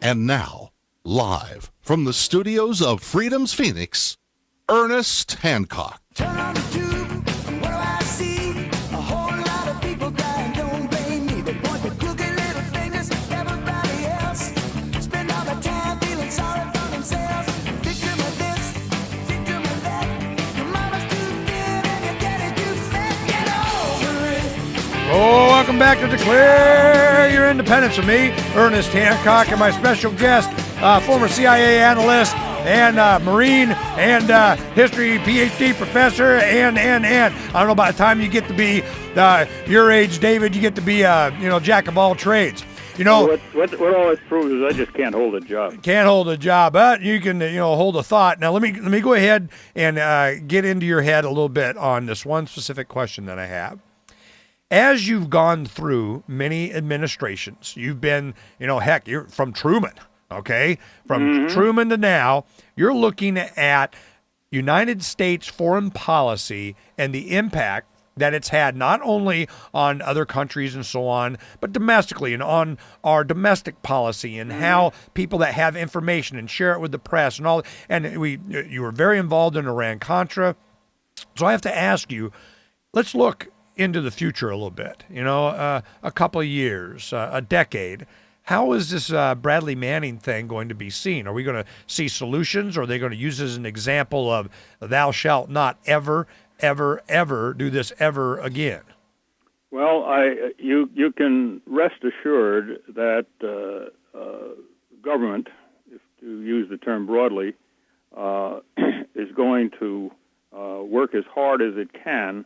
And now, live from the studios of Freedom's Phoenix, Ernest Hancock. Turn on the tube, what do I see? A whole lot of people crying, don't blame me. They point the crooked little fingers at everybody else. Spend all the time feeling sorry for themselves. Victim of this, victim of that. Your mama's too thin and your daddy too fat. Get over it. Oh, welcome back to Declare Your Independence with me, Ernest Hancock, and my special guest, former CIA analyst and Marine and history PhD professor, and I don't know, by the time you get to be your age, David, you get to be jack of all trades. You know, what all this proves is I just can't hold a job. Can't hold a job, but you can hold a thought. Now let me go ahead and get into your head a little bit on this one specific question that I have. As you've gone through many administrations, you've been, you're from Truman, okay? From Truman to now, you're looking at United States foreign policy and the impact that it's had not only on other countries and so on, but domestically and on our domestic policy and how people that have information and share it with the press and all. And you were very involved in Iran-Contra. So I have to ask you, let's look into the future a little bit, a couple of years, a decade. How is this Bradley Manning thing going to be seen? Are we going to see solutions, or are they going to use as an example of thou shalt not ever, ever, ever do this ever again? Well, you can rest assured that government, if to use the term broadly, is going to work as hard as it can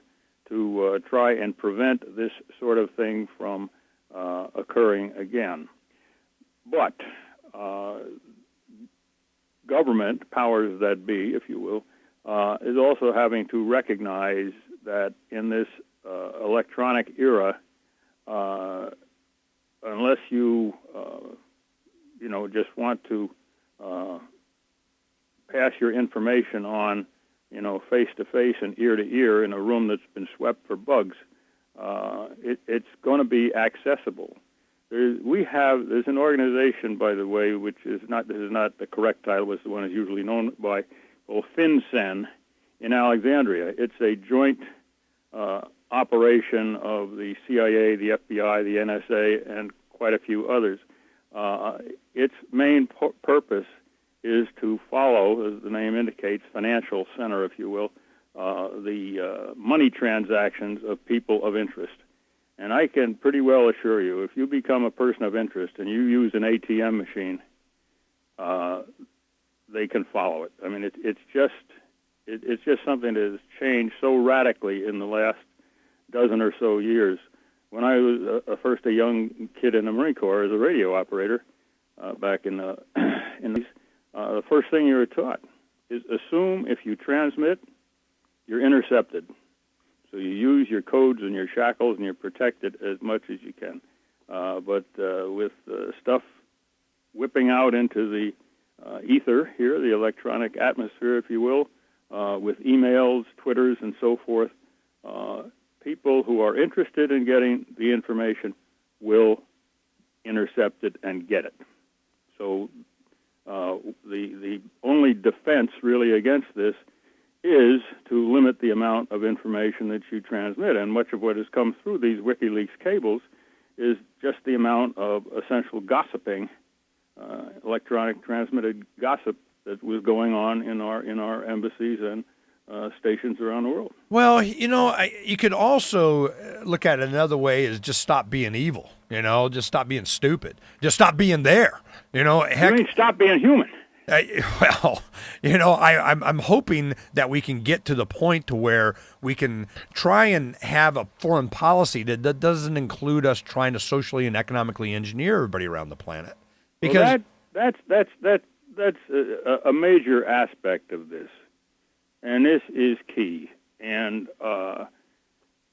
to try and prevent this sort of thing from occurring again. But government, powers that be, if you will, is also having to recognize that in this electronic era, unless you, just want to pass your information on, face-to-face and ear-to-ear in a room that's been swept for bugs, it's going to be accessible. There's an organization, by the way, which this is not the correct title, it's the one it's usually known by, called FinCEN in Alexandria. It's a joint operation of the CIA, the FBI, the NSA, and quite a few others. Its main purpose is to follow, as the name indicates, financial center, if you will, the money transactions of people of interest. And I can pretty well assure you, if you become a person of interest and you use an ATM machine, they can follow it. I mean, it's just something that has changed so radically in the last dozen or so years. When I was first a young kid in the Marine Corps as a radio operator back in the the first thing you were taught is assume if you transmit, you're intercepted. So you use your codes and your shackles and you're protected as much as you can. But with stuff whipping out into the ether here, the electronic atmosphere, if you will, with emails, Twitters, and so forth, people who are interested in getting the information will intercept it and get it. So the only defense really against this is to limit the amount of information that you transmit. And much of what has come through these WikiLeaks cables is just the amount of essential gossiping, electronic transmitted gossip that was going on in our embassies and stations around the world. Well, you could also look at it another way, is just stop being evil, just stop being stupid, just stop being there, Heck, you mean stop being human? I'm hoping that we can get to the point to where we can try and have a foreign policy that doesn't include us trying to socially and economically engineer everybody around the planet. Because that's a major aspect of this, and this is key. And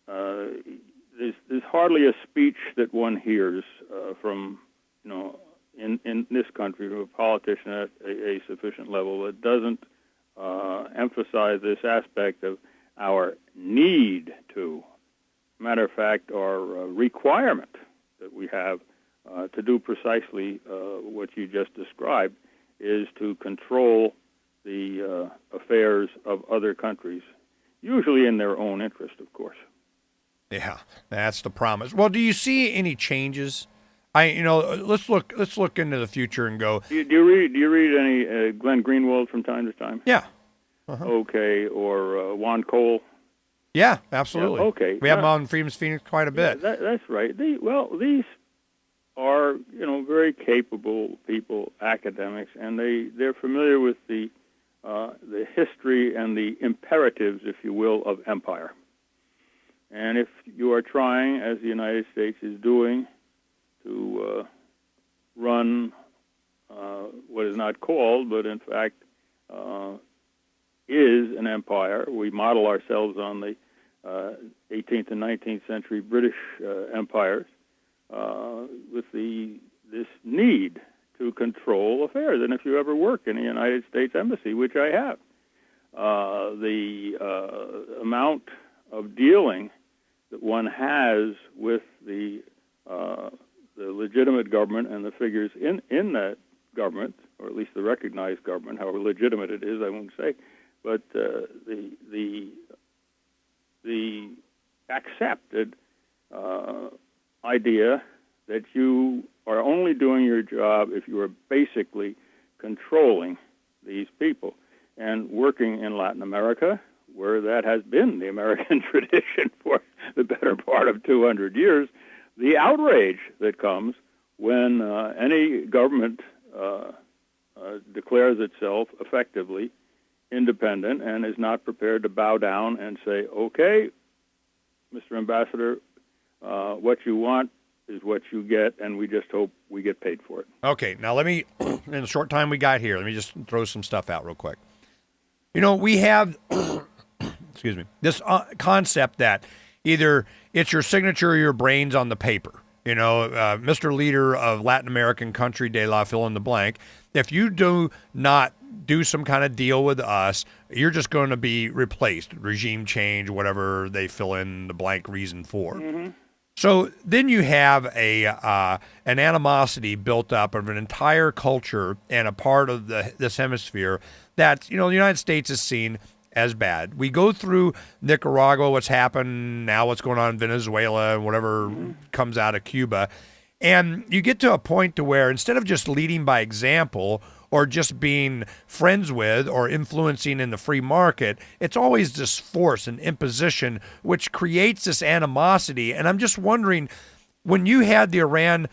there's hardly a speech that one hears from in this country from a politician at a sufficient level that doesn't emphasize this aspect of our need to. Matter of fact, our requirement that we have to do precisely what you just described, is to control the affairs of other countries, usually in their own interest, of course. Yeah, that's the promise. Well, do you see any changes? Let's look into the future and go. Do you read any Glenn Greenwald from time to time? Yeah. Okay, or Juan Cole. Yeah, absolutely. Yeah, okay, we have them on Freedom's Phoenix quite a bit. Yeah, that's right. These are very capable people, academics, and they're familiar with the history and the imperatives, if you will, of empire. And if you are trying, as the United States is doing, to run what is not called, but in fact is an empire, we model ourselves on the 18th and 19th century British empires with this need to control affairs. And if you ever work in a United States embassy, which I have, the amount of dealing that one has with the legitimate government and the figures in that government, or at least the recognized government, however legitimate it is, I won't say, but the accepted idea that you are only doing your job if you are basically controlling these people. And working in Latin America, where that has been the American tradition for the better part of 200 years, the outrage that comes when any government declares itself effectively independent and is not prepared to bow down and say, okay, Mr. Ambassador, what you want is what you get, and we just hope we get paid for it. Okay, now let me, in the short time we got here, let me just throw some stuff out real quick. We have, excuse me, this concept that either it's your signature or your brains on the paper. Mr. Leader of Latin American country de la fill in the blank, if you do not do some kind of deal with us, you're just going to be replaced. Regime change, whatever they fill in the blank reason for. Mm-hmm. So then you have an animosity built up of an entire culture and a part of this hemisphere that the United States is seen as bad. We go through Nicaragua, what's happened now, what's going on in Venezuela, and whatever comes out of Cuba, and you get to a point to where instead of just leading by example or just being friends with or influencing in the free market, it's always this force and imposition which creates this animosity. And I'm just wondering, when you had the Iran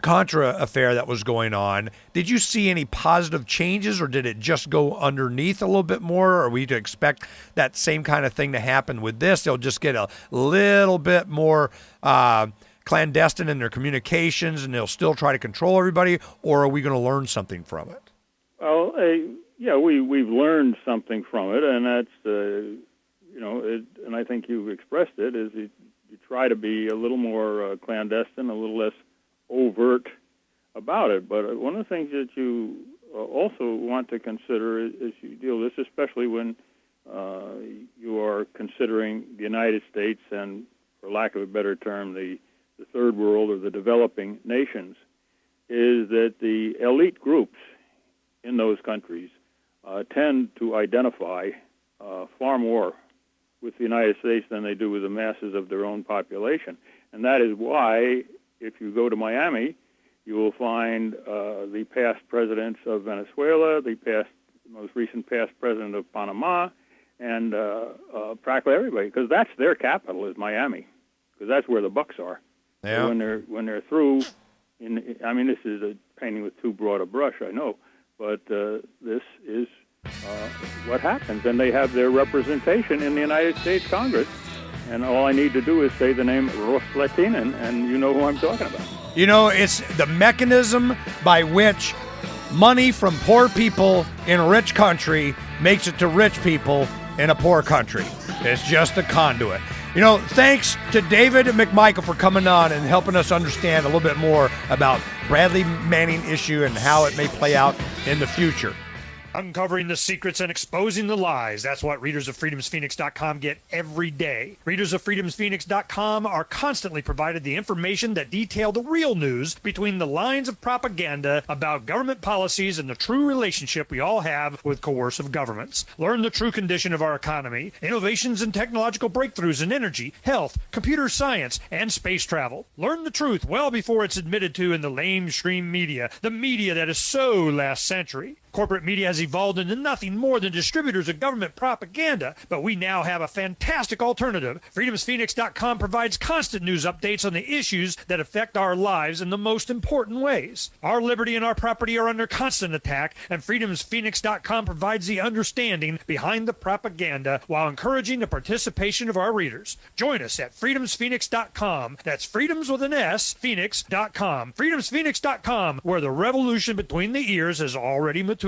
Contra affair that was going on, did you see any positive changes, or did it just go underneath a little bit more? Are we to expect that same kind of thing to happen with this? They'll just get a little bit more clandestine in their communications, and they'll still try to control everybody, or are we going to learn something from it? Well, we've learned something from it, and that's and I think you've expressed it, is you try to be a little more clandestine, a little less overt about it. But one of the things that you also want to consider is you deal with this, especially when you are considering the United States and, for lack of a better term, the third world or the developing nations, is that the elite groups in those countries tend to identify far more with the United States than they do with the masses of their own population. And that is why, if you go to Miami, you will find the past presidents of Venezuela, the most recent past president of Panama, and practically everybody, because that's their capital, is Miami, because that's where the bucks are. Yeah. So when they're through, this is a painting with too broad a brush, I know, but this is what happens, and they have their representation in the United States Congress. And all I need to do is say the name Roslatinen, and you know who I'm talking about. It's the mechanism by which money from poor people in a rich country makes it to rich people in a poor country. It's just a conduit. Thanks to David MacMichael for coming on and helping us understand a little bit more about Bradley Manning issue and how it may play out in the future. Uncovering the secrets and exposing the lies. That's what readers of freedomsphoenix.com get every day. Readers of freedomsphoenix.com are constantly provided the information that detail the real news between the lines of propaganda about government policies and the true relationship we all have with coercive governments. Learn the true condition of our economy, innovations and technological breakthroughs in energy, health, computer science, and space travel. Learn the truth well before it's admitted to in the lamestream media, the media that is so last century. Corporate media has evolved into nothing more than distributors of government propaganda, but we now have a fantastic alternative. FreedomsPhoenix.com provides constant news updates on the issues that affect our lives in the most important ways. Our liberty and our property are under constant attack, and FreedomsPhoenix.com provides the understanding behind the propaganda while encouraging the participation of our readers. Join us at FreedomsPhoenix.com. That's freedoms with an S, Phoenix.com. FreedomsPhoenix.com, where the revolution between the ears has already matured.